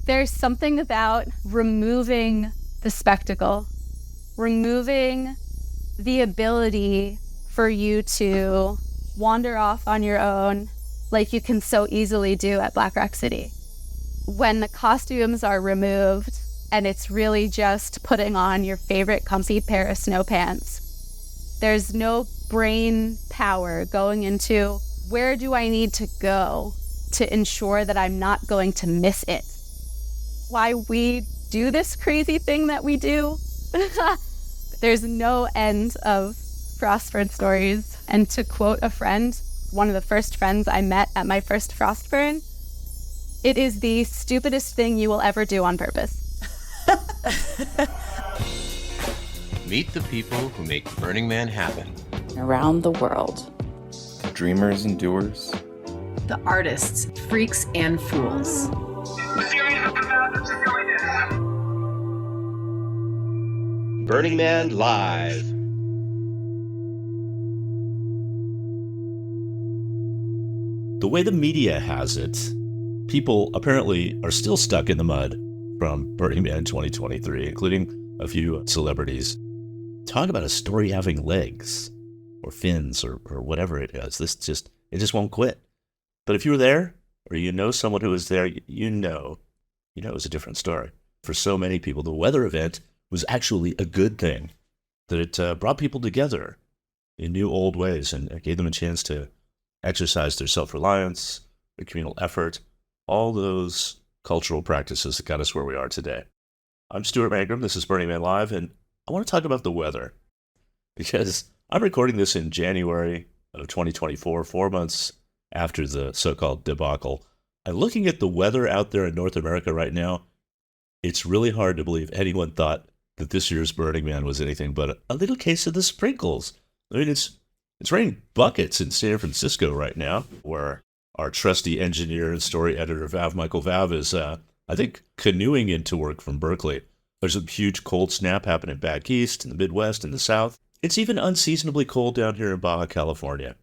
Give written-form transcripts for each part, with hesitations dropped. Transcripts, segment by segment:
There's something about removing the spectacle, removing the ability for you to wander off on your own like you can so easily do at Black Rock City. When the costumes are removed and it's really just putting on your favorite comfy pair of snow pants, there's no brain power going into where do I need to go to ensure that I'm not going to miss it. Why we do this crazy thing that we do, there's no end of FrostBurn stories. And to quote a friend, one of the first friends I met at my first FrostBurn, it is the stupidest thing you will ever do on purpose. Meet the people who make Burning Man happen. Around the world. Dreamers and doers. The artists, freaks, and fools. Burning Man Live. The way the media has it, people apparently are still stuck in the mud from Burning Man 2023, including a few celebrities. Talk about a story having legs or fins or whatever it is. It just won't quit. But if you were there or you know someone who was there, you know it was a different story. For so many people, the weather event was actually a good thing, that it brought people together in new old ways and gave them a chance to exercise their self-reliance, their communal effort, all those cultural practices that got us where we are today. I'm Stuart Mangrum. This is Burning Man Live, and I want to talk about the weather because I'm recording this in January of 2024, 4 months after the so-called debacle. And looking at the weather out there in North America right now, it's really hard to believe anyone thought that this year's Burning Man was anything but a little case of the sprinkles. I mean, it's raining buckets in San Francisco right now, where our trusty engineer and story editor, Michael Vav, is, I think, canoeing into work from Berkeley. There's a huge cold snap happening back east, in the Midwest, in the South. It's even unseasonably cold down here in Baja California.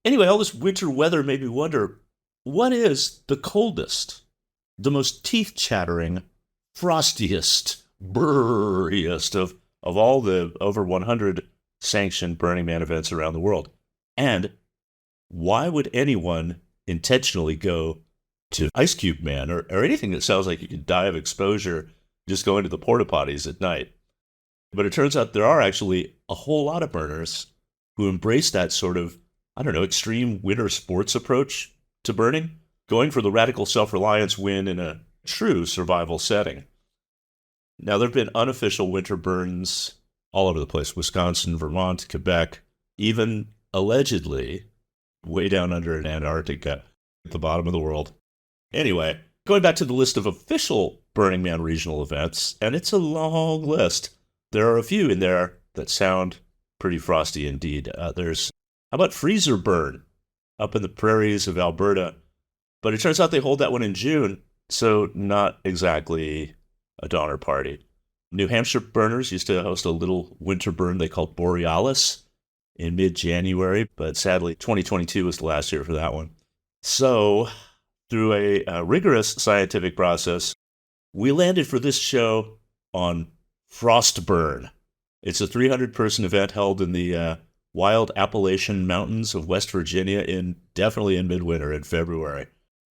Anyway, all this winter weather made me wonder, what is the coldest, the most teeth-chattering, frostiest, brrrr-iest of all the over 100 sanctioned Burning Man events around the world? And why would anyone intentionally go to Ice Cube Man or anything that sounds like you could die of exposure just going to the porta potties at night? But it turns out there are actually a whole lot of burners who embrace that sort of, extreme winter sports approach to burning, going for the Radical Self-reliance win in a true survival setting. Now, there have been unofficial winter burns all over the place: Wisconsin, Vermont, Quebec, even allegedly way down under in Antarctica, at the bottom of the world. Anyway, going back to the list of official Burning Man regional events, and it's a long list. There are a few in there that sound pretty frosty indeed. How about Freezer Burn up in the prairies of Alberta? But it turns out they hold that one in June, so not exactly a Donner Party. New Hampshire burners used to host a little winter burn they called Borealis in mid-January, but sadly 2022 was the last year for that one. So, through a rigorous scientific process, we landed for this show on FrostBurn. It's a 300-person event held in the wild Appalachian Mountains of West Virginia definitely in midwinter in February.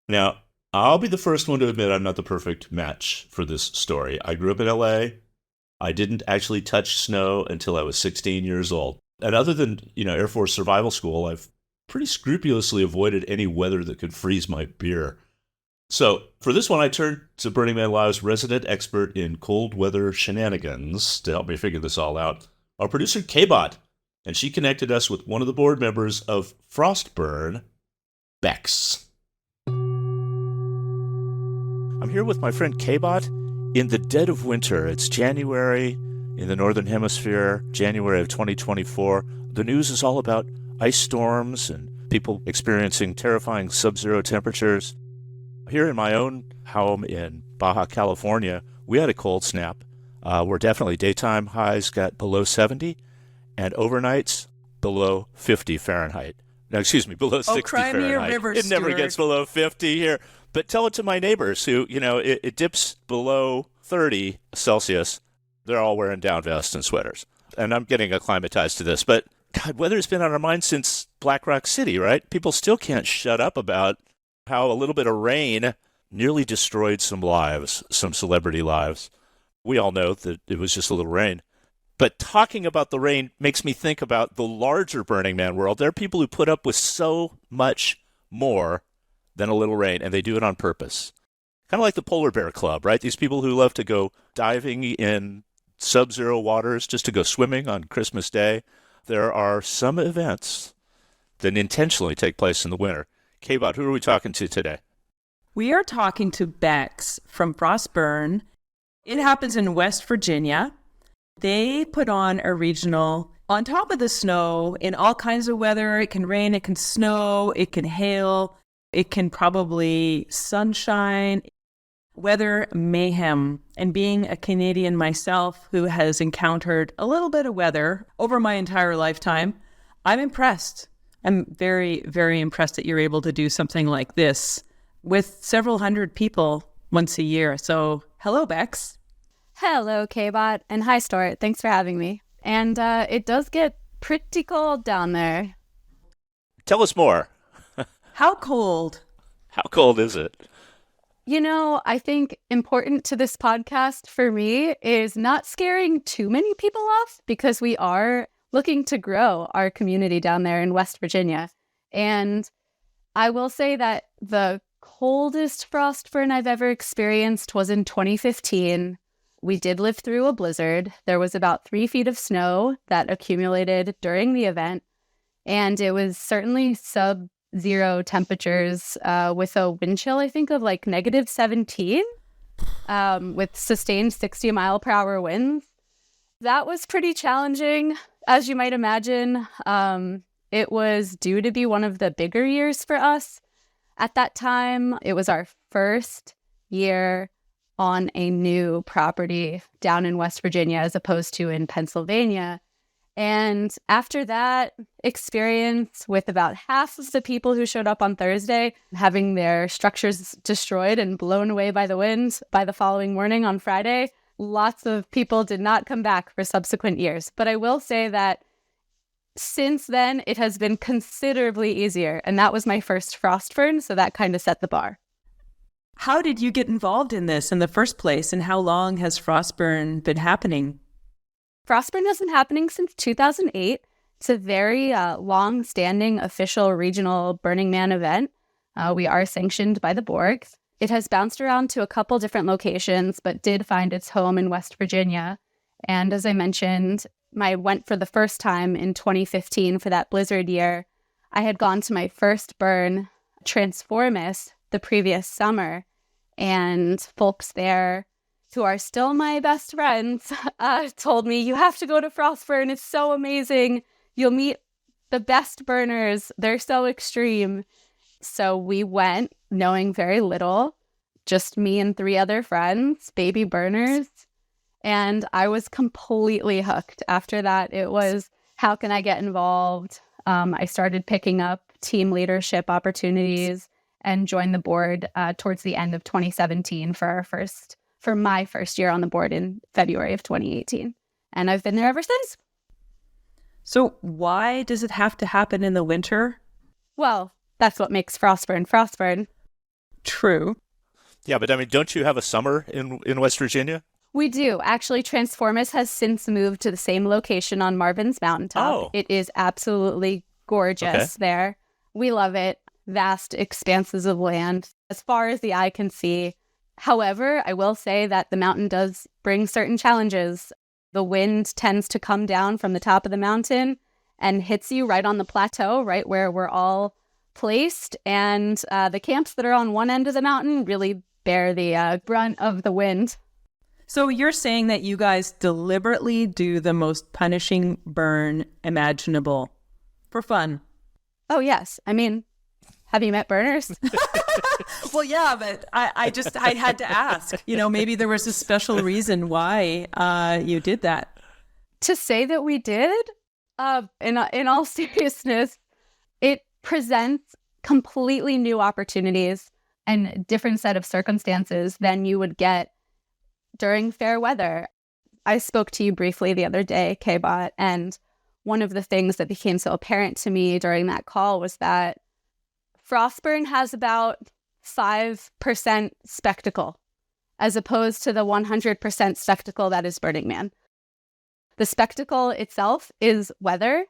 Now, I'll be the first one to admit I'm not the perfect match for this story. I grew up in LA. I didn't actually touch snow until I was 16 years old. And other than, Air Force Survival School, I've pretty scrupulously avoided any weather that could freeze my beer. So, for this one, I turned to Burning Man Live's resident expert in cold weather shenanigans to help me figure this all out, our producer kbot. And she connected us with one of the board members of FrostBurn, Bexx. I'm here with my friend kbot in the dead of winter. It's January in the Northern Hemisphere, January of 2024. The news is all about ice storms and people experiencing terrifying Subzero temperatures. Here in my own home in Baja California, we had a cold snap. Where definitely daytime highs got below 70 and overnights below 50 Fahrenheit. No, excuse me, below 60 cry me a Fahrenheit. river, It never Stuart. gets below 50 here. But tell it to my neighbors who, it dips below 30 Celsius. They're all wearing down vests and sweaters. And I'm getting acclimatized to this. But, God, weather's been on our minds since Black Rock City, right? People still can't shut up about how a little bit of rain nearly destroyed some lives, some celebrity lives. We all know that it was just a little rain. But talking about the rain makes me think about the larger Burning Man world. There are people who put up with so much more than a little rain, and they do it on purpose. Kind of like the Polar Bear Club, right? These people who love to go diving in Subzero waters just to go swimming on Christmas Day. There are some events that intentionally take place in the winter. Kbot, who are we talking to today? We are talking to Bexx from FrostBurn. It happens in West Virginia. They put on a regional on top of the snow in all kinds of weather. It can rain, it can snow, it can hail, it can probably sunshine, weather mayhem. And being a Canadian myself who has encountered a little bit of weather over my entire lifetime, I'm impressed. I'm very, very impressed that you're able to do something like this with several hundred people once a year. So, hello, Bexx. Hello, kbot, and hi, Stuart. Thanks for having me. And it does get pretty cold down there. Tell us more. How cold? How cold is it? I think important to this podcast for me is not scaring too many people off, because we are looking to grow our community down there in West Virginia. And I will say that the coldest FrostBurn I've ever experienced was in 2015. We did live through a blizzard. There was about 3 feet of snow that accumulated during the event, and it was certainly sub-zero temperatures with a wind chill, I think, of like -17 with sustained 60-mile-per-hour winds. That was pretty challenging, as you might imagine. It was due to be one of the bigger years for us. At that time, it was our first year on a new property down in West Virginia as opposed to in Pennsylvania. And after that experience, with about half of the people who showed up on Thursday having their structures destroyed and blown away by the wind by the following morning on Friday, lots of people did not come back for subsequent years. But I will say that since then, it has been considerably easier. And that was my first FrostBurn, so that kind of set the bar. How did you get involved in this in the first place, and how long has FrostBurn been happening? FrostBurn has been happening since 2008. It's a very long-standing official regional Burning Man event. We are sanctioned by the Borg. It has bounced around to a couple different locations, but did find its home in West Virginia. And as I mentioned, I went for the first time in 2015 for that blizzard year. I had gone to my first burn, Transformus, the previous summer, and folks there who are still my best friends told me, you have to go to FrostBurn. It's so amazing. You'll meet the best burners. They're so extreme. So we went knowing very little, just me and 3 other friends, baby burners. And I was completely hooked. After that, it was, how can I get involved? I started picking up team leadership opportunities and joined the board towards the end of 2017 for my first year on the board in February of 2018. And I've been there ever since. So why does it have to happen in the winter? Well, that's what makes FrostBurn. True. Yeah, but I mean, don't you have a summer in West Virginia? We do. Actually, Transformus has since moved to the same location on Marvin's Mountaintop. Oh. It is absolutely gorgeous there. We love it. Vast expanses of land as far as the eye can see. However, I will say that the mountain does bring certain challenges. The wind tends to come down from the top of the mountain and hits you right on the plateau, right where we're all placed. And the camps that are on one end of the mountain really bear the brunt of the wind. So you're saying that you guys deliberately do the most punishing burn imaginable for fun? Oh, yes. I mean, have you met burners? Well, yeah, but I had to ask. Maybe there was a special reason why you did that. To say that we did, in all seriousness, it presents completely new opportunities and different set of circumstances than you would get during fair weather. I spoke to you briefly the other day, kbot, and one of the things that became so apparent to me during that call was that FrostBurn has about 5% spectacle as opposed to the 100% spectacle that is Burning Man. The spectacle itself is weather,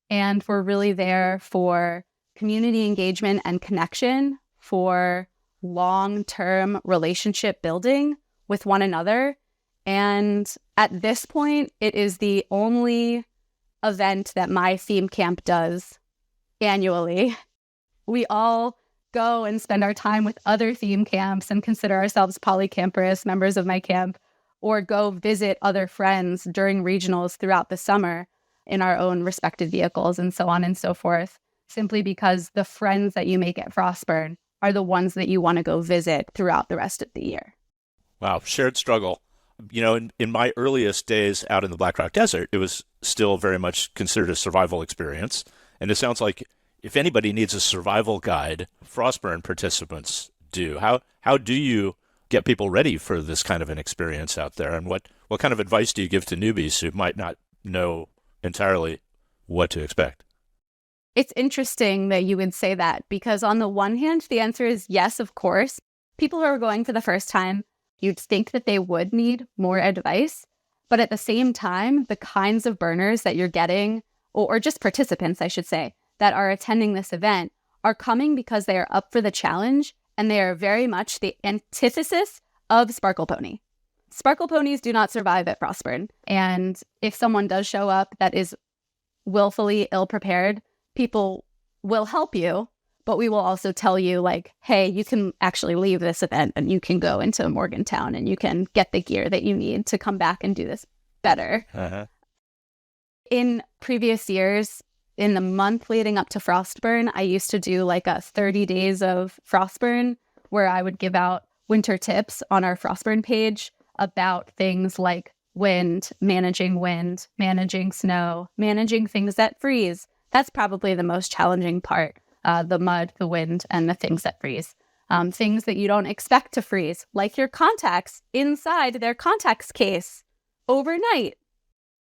and we're really there for community engagement and connection, for long-term relationship building with one another. And at this point, it is the only event that my theme camp does annually. We all go and spend our time with other theme camps and consider ourselves polycampers, members of my camp, or go visit other friends during regionals throughout the summer in our own respective vehicles and so on and so forth, simply because the friends that you make at FrostBurn are the ones that you want to go visit throughout the rest of the year. Wow, shared struggle. You know, in my earliest days out in the Black Rock Desert, it was still very much considered a survival experience. And it sounds like if anybody needs a survival guide, FrostBurn participants do. How do you get people ready for this kind of an experience out there? And what kind of advice do you give to newbies who might not know entirely what to expect? It's interesting that you would say that, because on the one hand, the answer is yes, of course. People who are going for the first time, you'd think that they would need more advice. But at the same time, the kinds of burners that you're getting, or just participants, I should say, that are attending this event are coming because they are up for the challenge, and they are very much the antithesis of Sparkle Pony. Sparkle Ponies do not survive at FrostBurn. And if someone does show up that is willfully ill-prepared, people will help you, but we will also tell you, like, hey, you can actually leave this event and you can go into Morgantown and you can get the gear that you need to come back and do this better. Uh-huh. In previous years, in the month leading up to FrostBurn, I used to do like a 30 days of FrostBurn where I would give out winter tips on our FrostBurn page about things like wind, managing snow, managing things that freeze. That's probably the most challenging part, the mud, the wind, and the things that freeze. Things that you don't expect to freeze, like your contacts inside their contacts case overnight.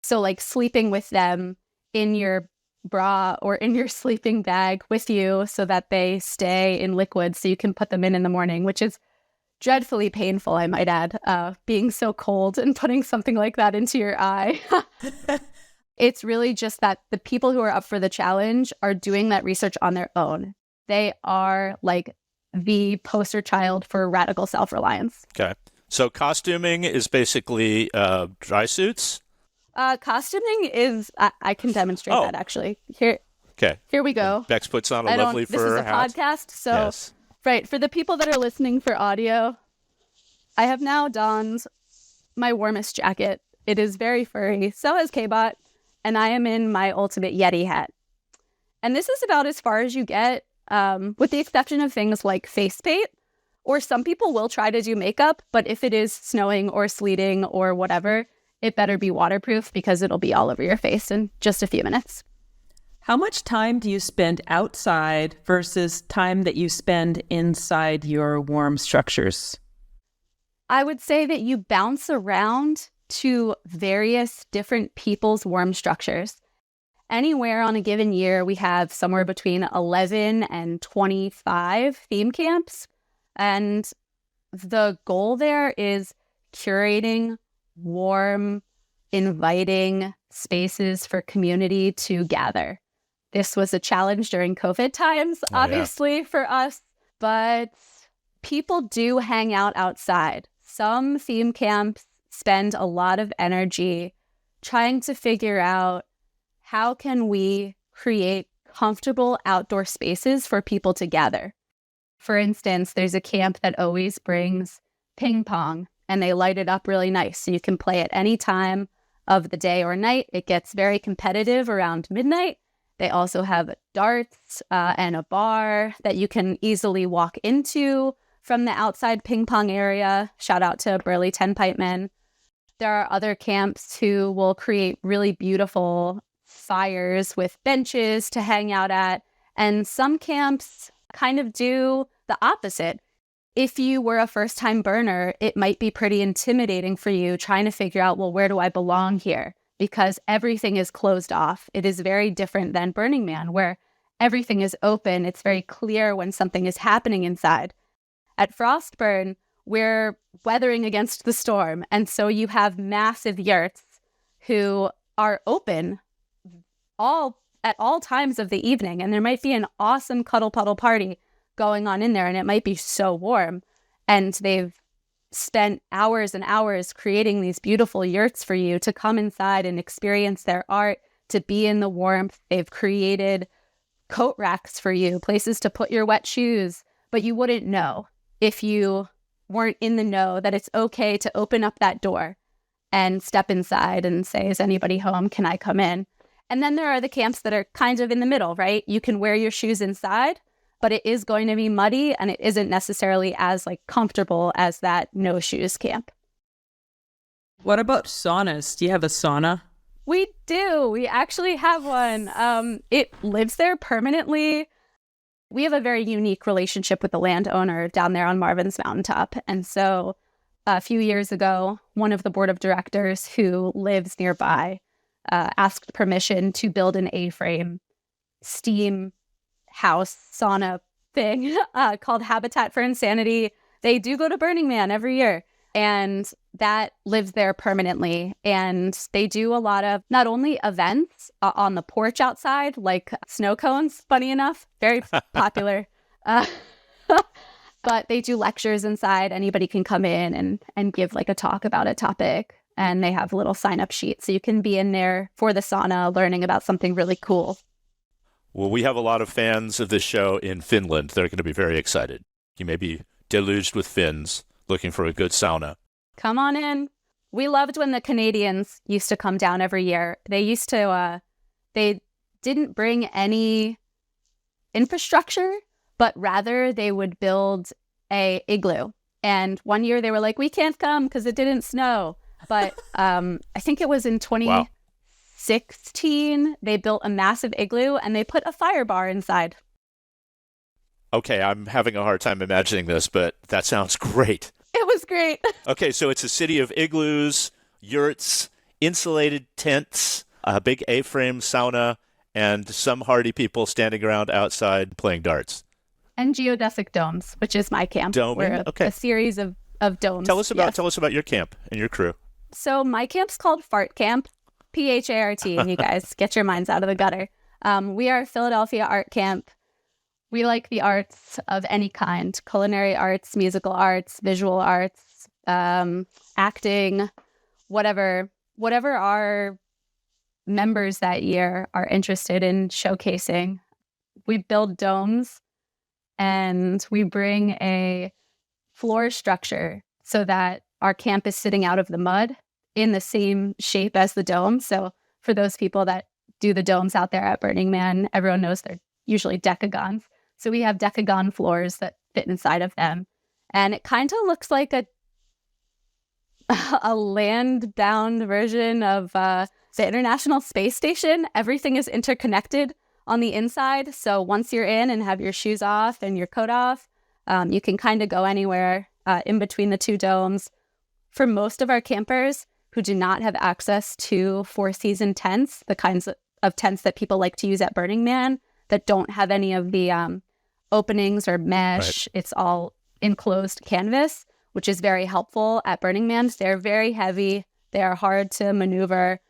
So like sleeping with them in your bra or in your sleeping bag with you so that they stay in liquid so you can put them in the morning, which is dreadfully painful, I might add, being so cold and putting something like that into your eye. It's really just that the people who are up for the challenge are doing that research on their own. They are like the poster child for radical self-reliance. Okay. So costuming is basically dry suits? Costuming is, I can demonstrate that actually. Here we go. Bexx puts on a lovely fur This is a hat. podcast, so Yes. Right. For the people that are listening for audio, I have now donned my warmest jacket. It is very furry. So is kbot. And I am in my ultimate Yeti hat. And this is about as far as you get, with the exception of things like face paint, or some people will try to do makeup, but if it is snowing or sleeting or whatever, it better be waterproof because it'll be all over your face in just a few minutes. How much time do you spend outside versus time that you spend inside your warm structures? I would say that you bounce around to various different people's warm structures. Anywhere on a given year, we have somewhere between 11 and 25 theme camps. And the goal there is curating warm, inviting spaces for community to gather. This was a challenge during COVID times, obviously, for us, but people do hang out outside. Some theme camps spend a lot of energy trying to figure out how can we create comfortable outdoor spaces for people to gather. For instance, there's a camp that always brings ping pong, and they light it up really nice. So you can play at any time of the day or night. It gets very competitive around midnight. They also have darts and a bar that you can easily walk into from the outside ping pong area. Shout out to Burley 10 Pipemen. There are other camps who will create really beautiful fires with benches to hang out at And some camps kind of do the opposite. If you were a first-time burner, it might be pretty intimidating for you trying to figure out, well, where do I belong here? Because everything is closed off. It is very different than Burning Man, where everything is open. It's very clear when something is happening inside. At FrostBurn, we're weathering against the storm. And so you have massive yurts who are open at all times of the evening. And there might be an awesome cuddle puddle party going on in there, and it might be so warm. And they've spent hours and hours creating these beautiful yurts for you to come inside and experience their art, to be in the warmth. They've created coat racks for you, places to put your wet shoes, but you wouldn't know if you weren't in the know that it's okay to open up that door and step inside and say, is anybody home? Can I come in? And then there are the camps that are kind of in the middle, right? You can wear your shoes inside, but it is going to be muddy and it isn't necessarily as comfortable as that no shoes camp. What about saunas? Do you have a sauna? We do. We actually have one. It lives there permanently. We have a very unique relationship with the landowner down there on Marvin's Mountaintop. And so a few years ago, one of the board of directors who lives nearby asked permission to build an A-frame steam house sauna thing called Habitat for Insanity. They do go to Burning Man every year, and that lives there permanently. And they do a lot of not only events on the porch outside, like snow cones, funny enough, very popular, but they do lectures inside. Anybody can come in and give a talk about a topic. And they have a little sign-up sheet, so you can be in there for the sauna learning about something really cool. Well, we have a lot of fans of this show in Finland. They're going to be very excited. You may be deluged with Finns looking for a good sauna. Come on in. We loved when the Canadians used to come down every year. They used to, they didn't bring any infrastructure, but rather they would build a igloo. And one year they were like, we can't come because it didn't snow. But I think it was in 2016, they built a massive igloo and they put a fire bar inside. Okay, I'm having a hard time imagining this, but that sounds great. It was great. Okay, so it's a city of igloos, yurts, insulated tents, a big A-frame sauna, and some hardy people standing around outside playing darts. And geodesic domes, which is my camp. Doming? Okay. A series of domes. Tell us about your camp and your crew. So my camp's called Fart Camp, P-H-A-R-T, and you guys get your minds out of the gutter. We are a Philadelphia art camp. We like the arts of any kind: culinary arts, musical arts, visual arts, acting, whatever our members that year are interested in showcasing. We build domes and we bring a floor structure so that our camp is sitting out of the mud in the same shape as the dome. So for those people that do the domes out there at Burning Man, everyone knows they're usually decagons. So we have decagon floors that fit inside of them. And it kind of looks like a land-bound version of the International Space Station. Everything is interconnected on the inside. So once you're in and have your shoes off and your coat off, you can kind of go anywhere in between the two domes. For most of our campers who do not have access to four-season tents, the kinds of tents that people like to use at Burning Man, that don't have any of the openings or mesh, right. It's all enclosed canvas, which is very helpful at Burning Man. They're very heavy. They are hard to maneuver,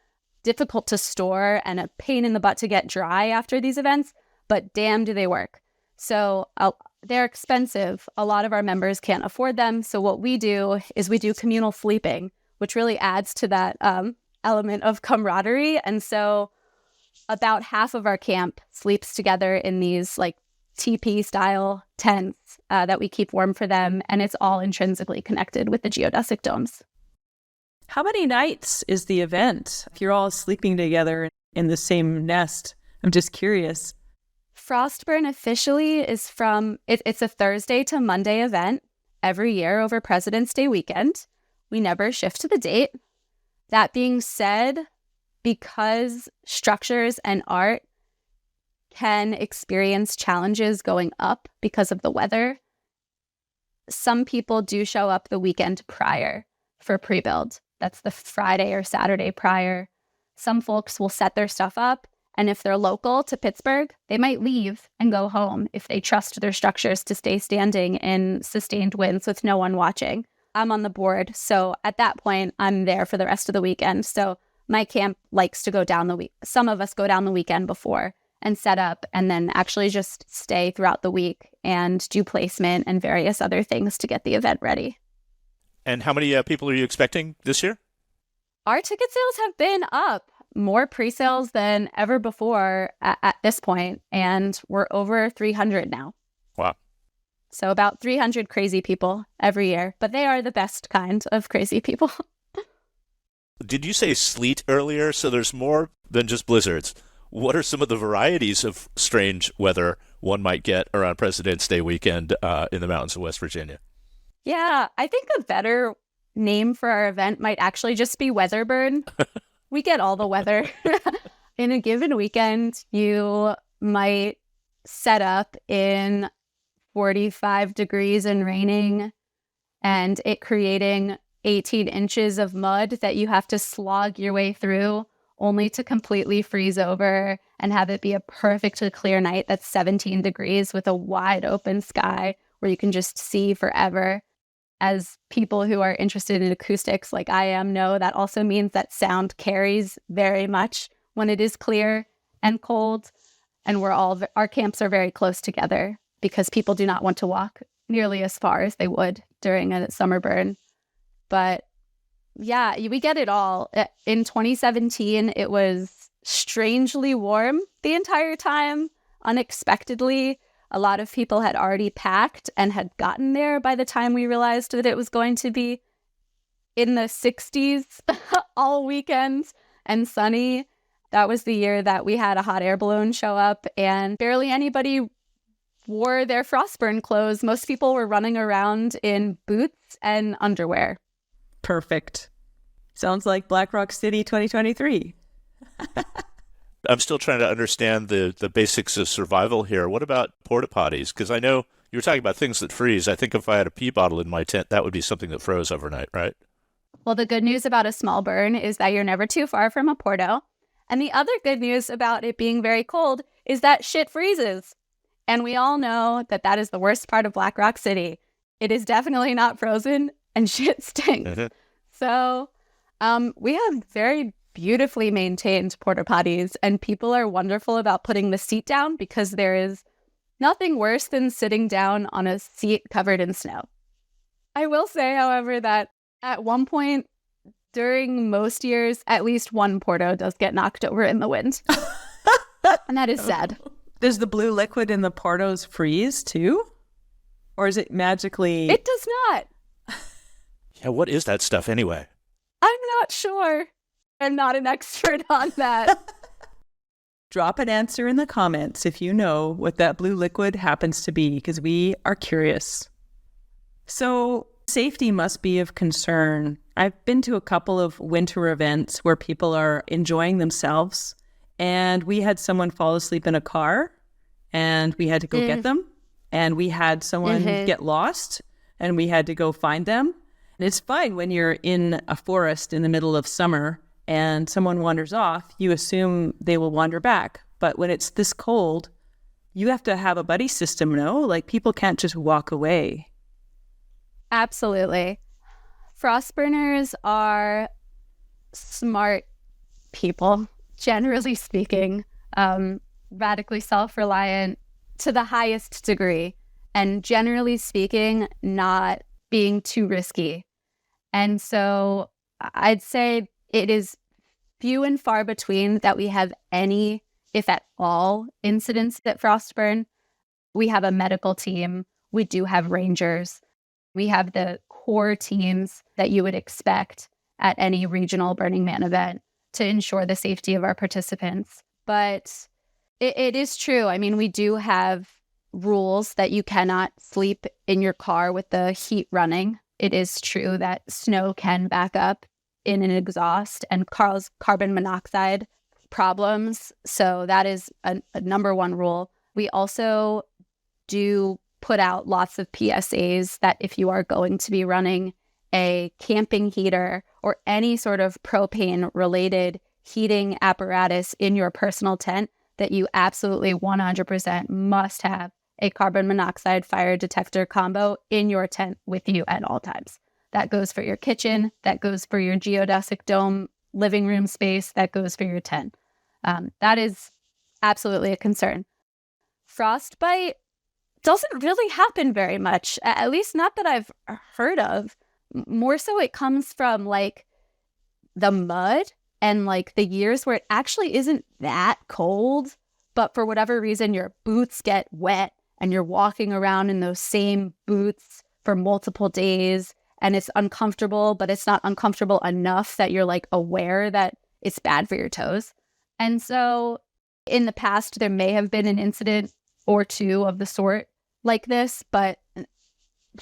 difficult to store, and a pain in the butt to get dry after these events, but damn do they work. So they're expensive. A lot of our members can't afford them. So what we do is we do communal sleeping, which really adds to that element of camaraderie. And so about half of our camp sleeps together in these teepee style tents that we keep warm for them. And it's all intrinsically connected with the geodesic domes. How many nights is the event if you're all sleeping together in the same nest? I'm just curious. FrostBurn officially is it's a Thursday to Monday event every year over President's Day weekend. We never shift the date. That being said, because structures and art can experience challenges going up because of the weather. Some people do show up the weekend prior for pre-build. That's the Friday or Saturday prior. Some folks will set their stuff up, and if they're local to Pittsburgh, they might leave and go home if they trust their structures to stay standing in sustained winds with no one watching. I'm on the board, so at that point, I'm there for the rest of the weekend. So my camp likes to go down the week. Some of us go down the weekend before and set up, and then actually just stay throughout the week and do placement and various other things to get the event ready. And how many people are you expecting this year? Our ticket sales have been up, more pre-sales than ever before at this point, and we're over 300 now. Wow. So about 300 crazy people every year, but they are the best kind of crazy people. Did you say sleet earlier? So there's more than just blizzards. What are some of the varieties of strange weather one might get around President's Day weekend in the mountains of West Virginia? Yeah, I think a better name for our event might actually just be Weatherburn. We get all the weather. In a given weekend, you might set up in 45 degrees and raining, and it creating 18 inches of mud that you have to slog your way through, only to completely freeze over and have it be a perfectly clear night that's 17 degrees with a wide open sky where you can just see forever. As people who are interested in acoustics like I am know, that also means that sound carries very much when it is clear and cold. And our camps are very close together because people do not want to walk nearly as far as they would during a summer burn. But yeah, we get it all. In 2017, it was strangely warm the entire time, unexpectedly. A lot of people had already packed and had gotten there by the time we realized that it was going to be in the 60s all weekend and sunny. That was the year that we had a hot air balloon show up, and barely anybody wore their FrostBurn clothes. Most people were running around in boots and underwear. Perfect. Sounds like Black Rock City 2023. I'm still trying to understand the basics of survival here. What about porta potties? Because I know you were talking about things that freeze. I think if I had a pee bottle in my tent, that would be something that froze overnight, right? Well, the good news about a small burn is that you're never too far from a porto. And the other good news about it being very cold is that shit freezes. And we all know that that is the worst part of Black Rock City. It is definitely not frozen and shit stinks. Mm-hmm. So we have very beautifully maintained porta potties, and people are wonderful about putting the seat down because there is nothing worse than sitting down on a seat covered in snow. I will say, however, that at one point during most years, at least one porto does get knocked over in the wind. And that is sad. Does the blue liquid in the portos freeze too? Or is it magically... It does not. Yeah, what is that stuff anyway? I'm not sure. I'm not an expert on that. Drop an answer in the comments if you know what that blue liquid happens to be, because we are curious. So safety must be of concern. I've been to a couple of winter events where people are enjoying themselves, and we had someone fall asleep in a car, and we had to go get them, and we had someone get lost, and we had to go find them. And it's fine when you're in a forest in the middle of summer and someone wanders off, you assume they will wander back. But when it's this cold, you have to have a buddy system, no? Like, people can't just walk away. Absolutely. Frostburners are smart people, generally speaking, radically self-reliant to the highest degree, and generally speaking, not being too risky. And so I'd say it is few and far between that we have any, if at all, incidents at FrostBurn. We have a medical team. We do have rangers. We have the core teams that you would expect at any regional Burning Man event to ensure the safety of our participants. But it is true. I mean, we do have rules that you cannot sleep in your car with the heat running. It is true that snow can back up in an exhaust and cause carbon monoxide problems. So that is a number one rule. We also do put out lots of PSAs that if you are going to be running a camping heater or any sort of propane related heating apparatus in your personal tent, that you absolutely 100% must have a carbon monoxide fire detector combo in your tent with you at all times. That goes for your kitchen, that goes for your geodesic dome living room space, that goes for your tent. That is absolutely a concern. Frostbite doesn't really happen very much, at least not that I've heard of. More so it comes from like the mud and like the years where it actually isn't that cold, but for whatever reason your boots get wet and you're walking around in those same boots for multiple days and it's uncomfortable, but it's not uncomfortable enough that you're like aware that it's bad for your toes. And so in the past, there may have been an incident or two of the sort like this, but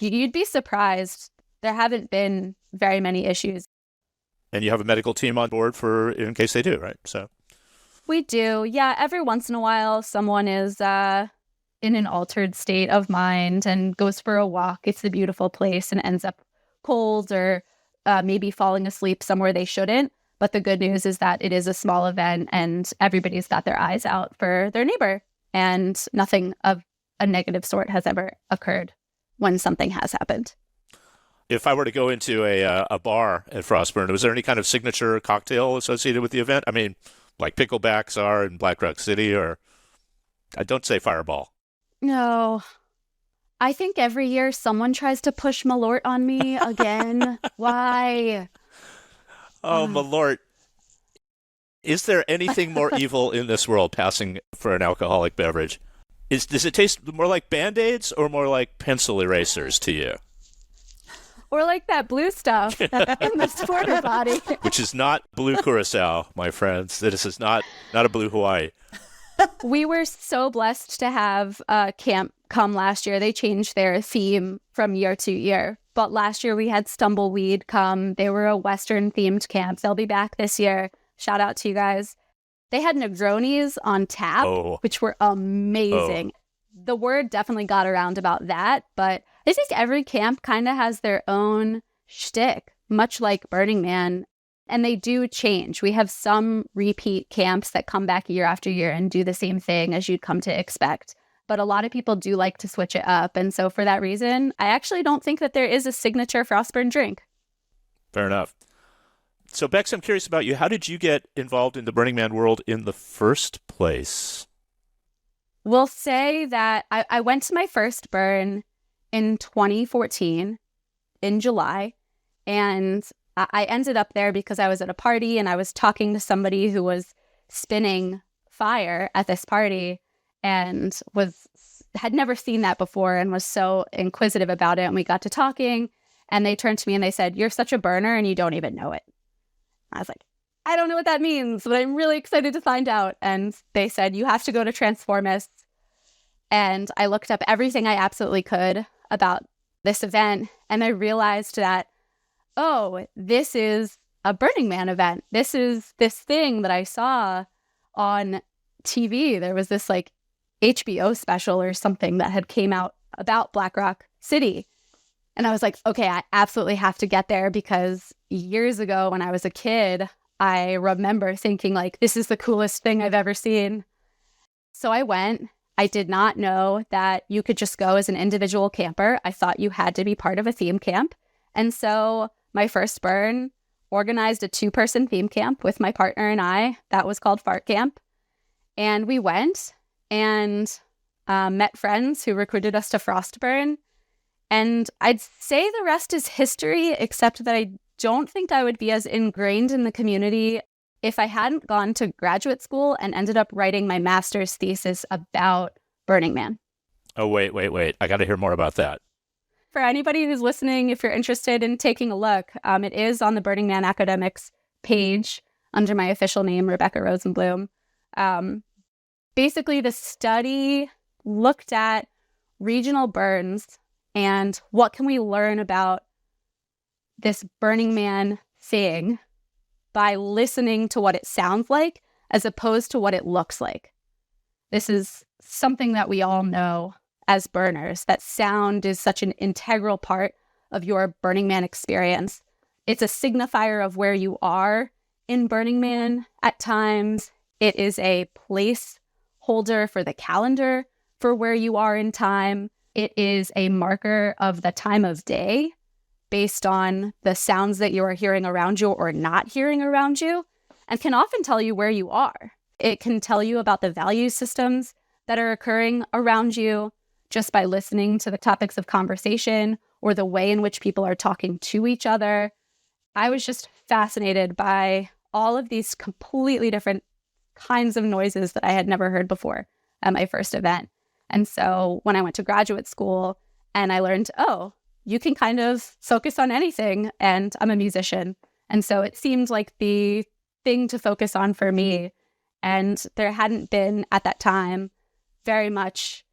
you'd be surprised. There haven't been very many issues. And you have a medical team on board for in case they do, right? So We do. Yeah, every once in a while, someone is in an altered state of mind and goes for a walk. It's a beautiful place and ends up cold or maybe falling asleep somewhere they shouldn't. But the good news is that it is a small event and everybody's got their eyes out for their neighbor. And nothing of a negative sort has ever occurred when something has happened. if I were to go into a bar at FrostBurn, was there any kind of signature cocktail associated with the event? I mean, like picklebacks are in Black Rock City, or I don't say Fireball. No. I think every year someone tries to push Malort on me again. Why? Oh, Malort. Is there anything more evil in this world passing for an alcoholic beverage? Does it taste more like Band-Aids or more like pencil erasers to you? Or like that blue stuff in the sporter body. Which is not blue Curacao, my friends. This is not a blue Hawaii. We were so blessed to have camp come last year. They changed their theme from year to year. But last year we had Stumbleweed come. They were a Western-themed camp. They'll be back this year. Shout out to you guys. They had Negronis on tap, which were amazing. The word definitely got around about that, but I think every camp kind of has their own shtick, much like Burning Man, and they do change. We have some repeat camps that come back year after year and do the same thing as you'd come to expect, but a lot of people do like to switch it up, and so for that reason, I actually don't think that there is a signature FrostBurn drink. Fair enough. So, Bexx, I'm curious about you. How did you get involved in the Burning Man world in the first place? We'll say that I went to my first burn in 2014 in July, and I ended up there because I was at a party and I was talking to somebody who was spinning fire at this party and had never seen that before and was so inquisitive about it. And we got to talking and they turned to me and they said, "You're such a burner and you don't even know it." I was like, I don't know what that means, but I'm really excited to find out. And they said, "You have to go to Transformists." And I looked up everything I absolutely could about this event. And I realized that, oh, this is a Burning Man event. This is this thing that I saw on TV. There was this like HBO special or something that had came out about Black Rock City. And I was like, okay, I absolutely have to get there because years ago when I was a kid, I remember thinking like, this is the coolest thing I've ever seen. So I went. I did not know that you could just go as an individual camper. I thought you had to be part of a theme camp. And so my first burn organized a 2-person theme camp with my partner and I. That was called Fart Camp. And we went and met friends who recruited us to FrostBurn. And I'd say the rest is history, except that I don't think I would be as ingrained in the community if I hadn't gone to graduate school and ended up writing my master's thesis about Burning Man. Oh, wait. I got to hear more about that. For anybody who's listening, if you're interested in taking a look, it is on the Burning Man Academics page under my official name, Rebecca Rosembloom. Basically, the study looked at regional burns and what can we learn about this Burning Man thing by listening to what it sounds like as opposed to what it looks like. This is something that we all know as burners, that sound is such an integral part of your Burning Man experience. It's a signifier of where you are in Burning Man at times. It is a placeholder for the calendar for where you are in time. It is a marker of the time of day based on the sounds that you are hearing around you or not hearing around you, and can often tell you where you are. It can tell you about the value systems that are occurring around you just by listening to the topics of conversation or the way in which people are talking to each other. I was just fascinated by all of these completely different kinds of noises that I had never heard before at my first event. And so when I went to graduate school and I learned, oh, you can kind of focus on anything, and I'm a musician. And so it seemed like the thing to focus on for me. And there hadn't been at that time very much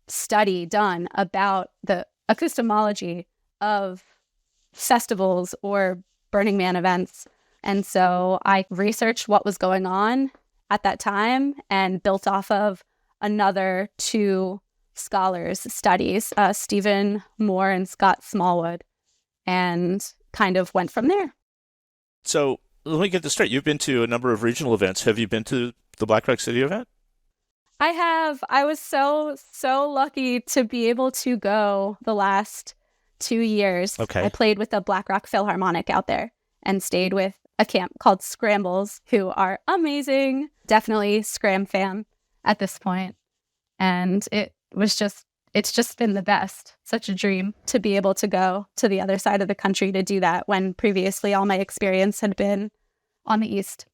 study done about the acoustomology of festivals or Burning Man events. And so I researched what was going on at that time and built off of another two scholars' studies, Stephen Moore and Scott Smallwood, and kind of went from there. So let me get this straight. You've been to a number of regional events. Have you been to the Black Rock City event? I have. I was so lucky to be able to go the last 2 years. Okay. I played with the Black Rock Philharmonic out there and stayed with a camp called Scrambles, who are amazing. Definitely Scram fam at this point. And it's just been the best. Such a dream to be able to go to the other side of the country to do that when previously all my experience had been on the East.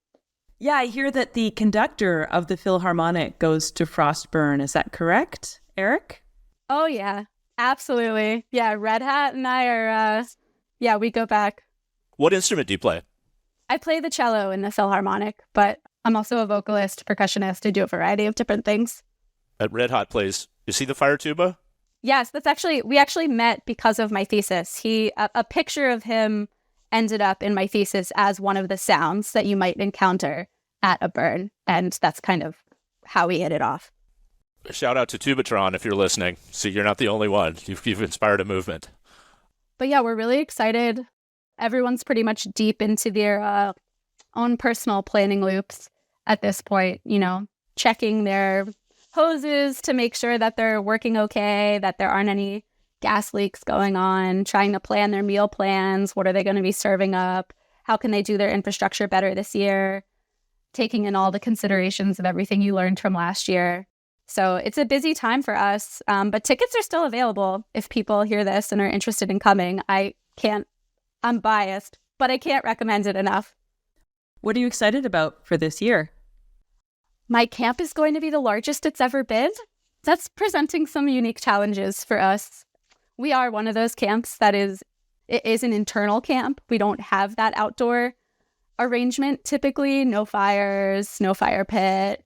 Yeah, I hear that the conductor of the Philharmonic goes to FrostBurn. Is that correct, Eric? Oh, yeah, absolutely. Yeah, Red Hat and I are, we go back. What instrument do you play? I play the cello in the Philharmonic, but I'm also a vocalist, percussionist. I do a variety of different things. At Red Hot plays, you see the fire tuba? Yes, we actually met because of my thesis. A picture of him ended up in my thesis as one of the sounds that you might encounter at a burn. And that's kind of how we hit it off. Shout out to Tubatron if you're listening. See, you're not the only one. You've inspired a movement. But yeah, we're really excited. Everyone's pretty much deep into their own personal planning loops at this point, checking their hoses to make sure that they're working okay, that there aren't any gas leaks going on, trying to plan their meal plans. What are they going to be serving up? How can they do their infrastructure better this year? Taking in all the considerations of everything you learned from last year. So it's a busy time for us, but tickets are still available if people hear this and are interested in coming. I'm biased, but I can't recommend it enough. What are you excited about for this year? My camp is going to be the largest it's ever been. That's presenting some unique challenges for us. We are one of those camps it is an internal camp. We don't have that outdoor arrangement typically, no fires, no fire pit.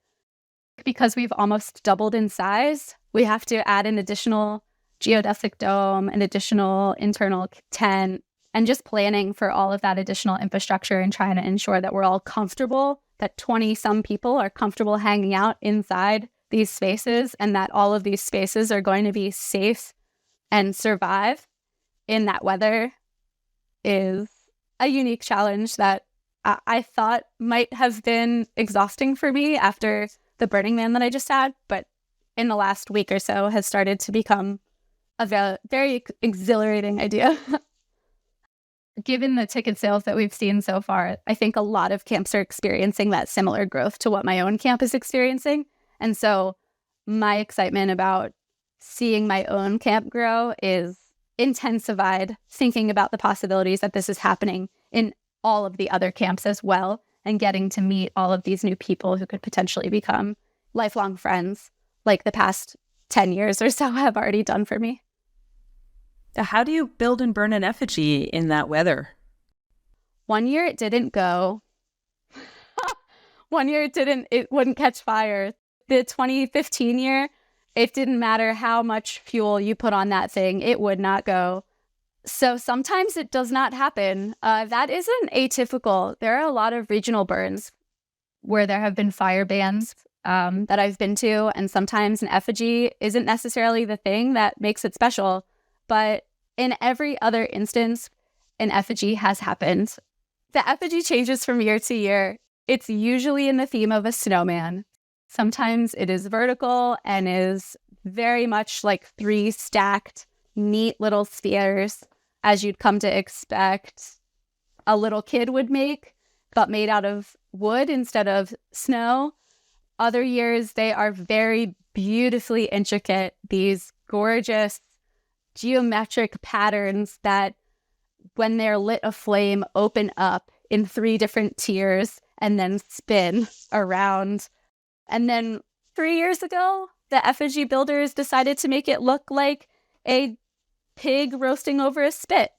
Because we've almost doubled in size, we have to add an additional geodesic dome, an additional internal tent, and just planning for all of that additional infrastructure and trying to ensure that we're all comfortable, that 20-some people are comfortable hanging out inside these spaces, and that all of these spaces are going to be safe and survive in that weather is a unique challenge that I thought might have been exhausting for me after the Burning Man that I just had, but in the last week or so has started to become a very exhilarating idea. Given the ticket sales that we've seen so far, I think a lot of camps are experiencing that similar growth to what my own camp is experiencing. And so my excitement about seeing my own camp grow is intensified, thinking about the possibilities that this is happening in all of the other camps as well, and getting to meet all of these new people who could potentially become lifelong friends, like the past 10 years or so have already done for me. How do you build and burn an effigy in that weather? One year it didn't go. One year it wouldn't catch fire. The 2015 year, it didn't matter how much fuel you put on that thing, it would not go. So sometimes it does not happen. That isn't atypical. There are a lot of regional burns where there have been fire bans that I've been to. And sometimes an effigy isn't necessarily the thing that makes it special. But in every other instance, an effigy has happened. The effigy changes from year to year. It's usually in the theme of a snowman. Sometimes it is vertical and is very much like 3 stacked, neat little spheres, as you'd come to expect a little kid would make, but made out of wood instead of snow. Other years, they are very beautifully intricate, these gorgeous geometric patterns that, when they're lit aflame, open up in 3 different tiers and then spin around. And then 3 years ago, the effigy builders decided to make it look like a pig roasting over a spit.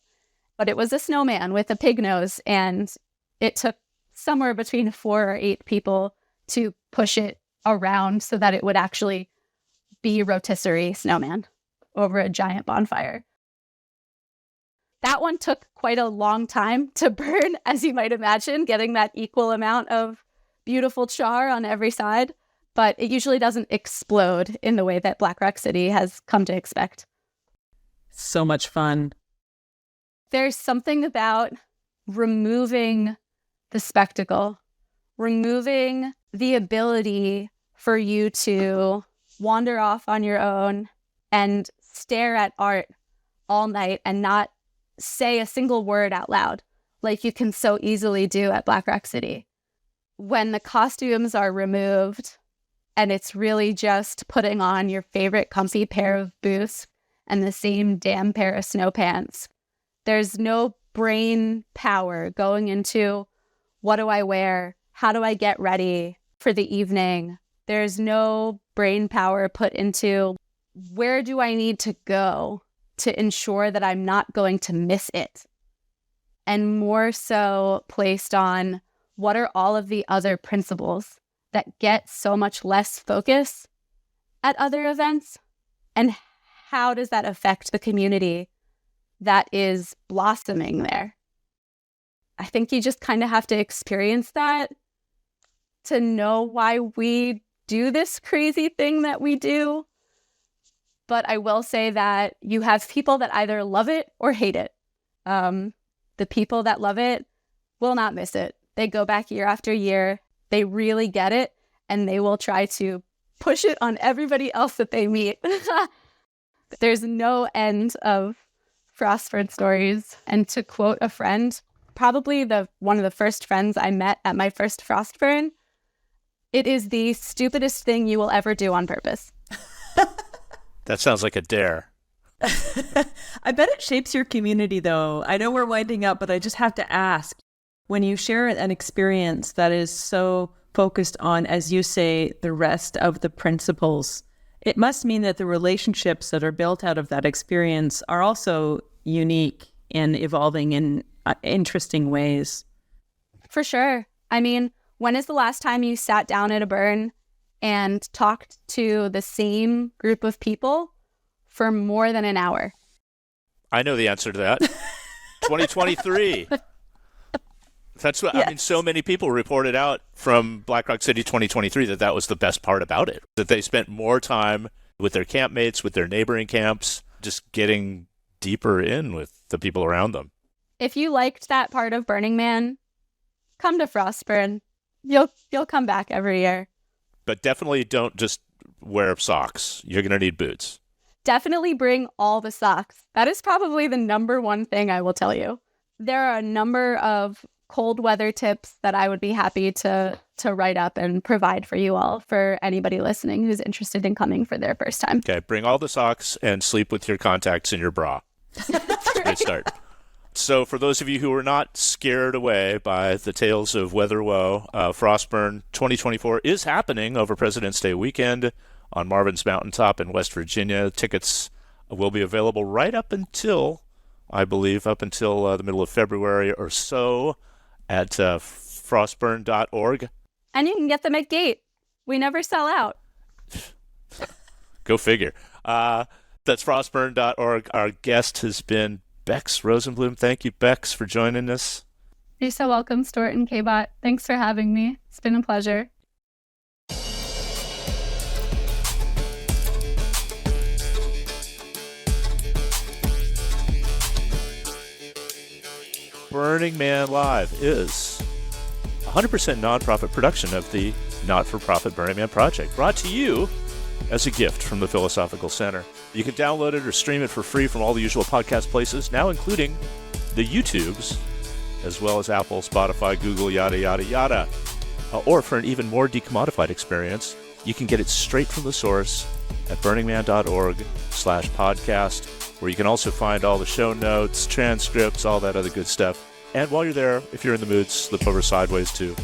But it was a snowman with a pig nose, and it took somewhere between 4 or 8 people to push it around so that it would actually be a rotisserie snowman over a giant bonfire. That one took quite a long time to burn, as you might imagine, getting that equal amount of beautiful char on every side. But it usually doesn't explode in the way that Black Rock City has come to expect. So much fun. There's something about removing the spectacle, removing the ability for you to wander off on your own and stare at art all night and not say a single word out loud, like you can so easily do at Black Rock City. When the costumes are removed and it's really just putting on your favorite comfy pair of boots and the same damn pair of snow pants, there's no brain power going into, what do I wear? How do I get ready for the evening? There's no brain power put into, where do I need to go to ensure that I'm not going to miss it? And more so placed on, what are all of the other principles that get so much less focus at other events? And how does that affect the community that is blossoming there? I think you just kind of have to experience that to know why we do this crazy thing that we do. But I will say that you have people that either love it or hate it. The people that love it will not miss it. They go back year after year. They really get it, and they will try to push it on everybody else that they meet. There's no end of FrostBurn stories. And to quote a friend, probably one of the first friends I met at my first FrostBurn, it is the stupidest thing you will ever do on purpose. That sounds like a dare. I bet it shapes your community, though. I know we're winding up, but I just have to ask, when you share an experience that is so focused on, as you say, the rest of the principles, it must mean that the relationships that are built out of that experience are also unique and evolving in interesting ways. For sure. I mean, when is the last time you sat down at a burn and talked to the same group of people for more than an hour? I know the answer to that. 2023. That's what, yes. I mean, so many people reported out from Black Rock City 2023 that was the best part about it, that they spent more time with their campmates, with their neighboring camps, just getting deeper in with the people around them. If you liked that part of Burning Man, come to FrostBurn. You'll come back every year. But definitely don't just wear socks. You're going to need boots. Definitely bring all the socks. That is probably the number one thing I will tell you. There are a number of cold weather tips that I would be happy to write up and provide for you all, for anybody listening who's interested in coming for their first time. Okay, bring all the socks and sleep with your contacts in your bra. That's a great start. So for those of you who are not scared away by the tales of weather woe, FrostBurn 2024 is happening over President's Day weekend on Marvin's Mountaintop in West Virginia. Tickets will be available right up until, I believe, the middle of February or so at frostburn.org. And you can get them at gate. We never sell out. Go figure. That's frostburn.org. Our guest has been Bexx Rosembloom. Thank you, Bexx, for joining us. You're so welcome, Stuart and kbot. Thanks for having me. It's been a pleasure. Burning Man Live is a 100% nonprofit production of the not-for-profit Burning Man Project, brought to you as a gift from the Philosophical Center. You can download it or stream it for free from all the usual podcast places, now including the YouTubes, as well as Apple, Spotify, Google, yada, yada, yada. Or for an even more decommodified experience, you can get it straight from the source at burningman.org/podcast, where you can also find all the show notes, transcripts, all that other good stuff. And while you're there, if you're in the mood, slip over sideways to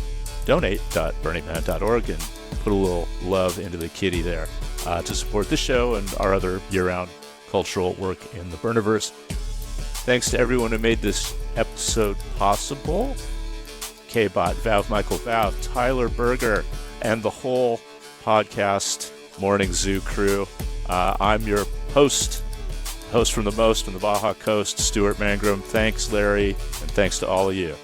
donate.burningman.org and put a little love into the kitty there to support this show and our other year-round cultural work in the Burniverse. Thanks to everyone who made this episode possible. kbot, Valve, Michael Valve, Tyler Berger, and the whole podcast Morning Zoo crew. I'm your host from the most from the Baja Coast, Stuart Mangrum. Thanks, Larry, and thanks to all of you.